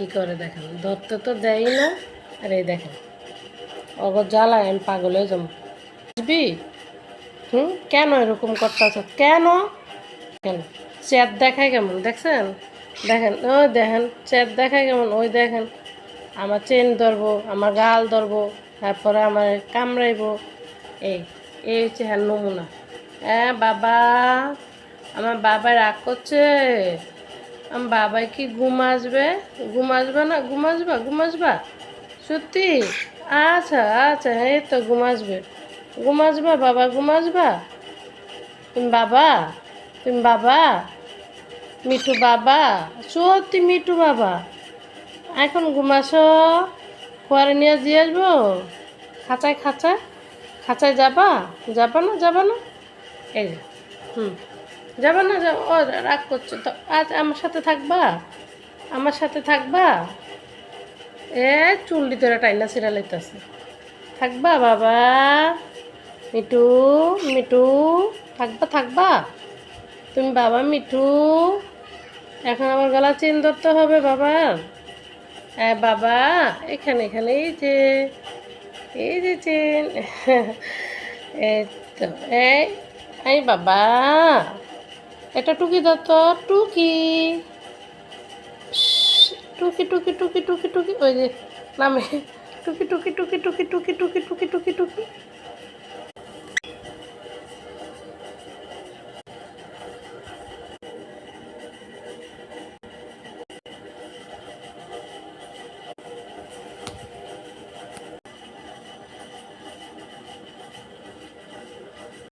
কি করে দেখেন, ধরতে তো দেয় না। আর এই দেখেন, অগর জ্বালায় আমি পাগল হয়ে যাবো। বুঝবি? কেন এরকম করতেছ? কেন কেন চ্যাট দেখায় কেমন দেখছেন? দেখেন, ওই দেখেন চ্যাট দেখায় কেমন, ওই দেখেন আমার চেন ধরবো, আমার গাল ধরবো, তারপরে আমার কামড়াইবো। এই এই হচ্ছে হ্যাঁ নমুনা। হ্যাঁ বাবা, আমার বাবা রাগ করছে। আমার বাবাই কি ঘুম আসবে? ঘুম আসবে না? ঘুম আসবা? ঘুম আসবা? সত্যি? আচ্ছা আচ্ছা, এই তো ঘুম আসবে। ঘুম আসবা বাবা, ঘুম আসবা? তুমি বাবা? তুমি বাবা? মিঠু বাবা? সত্যি মিঠু বাবা? এখন ঘুমাসো? পরে নিয়ে দিয়ে আসবো খাঁচায়? খাঁচায় খাঁচায় যাবা? যাবা না? যাবা না? এই যে, হুম, যাবা না? ও রাগ করছো তো, আজ আমার সাথে থাকবা? আমার সাথে থাকবা? এ চুল্লি তোরা টাইনা ছিঁড়া লাইতাছে। থাকবা বাবা? মিঠু, মিঠু, থাকবা? থাকবা? তুমি বাবা মিঠু? এখন আমার গলা চেন ধরতে হবে বাবার। হ্যাঁ বাবা, এখানে এখানে এই যে চেন। এই তো, এই এই বাবা, এটা টুকি দাও তো, টুকি। টুকি টুকি টুকি টুকি টুকি, ওই যে নামে, টুকি টুকি টুকি টুকি টুকি টুকি টুকি টুকি টুকি।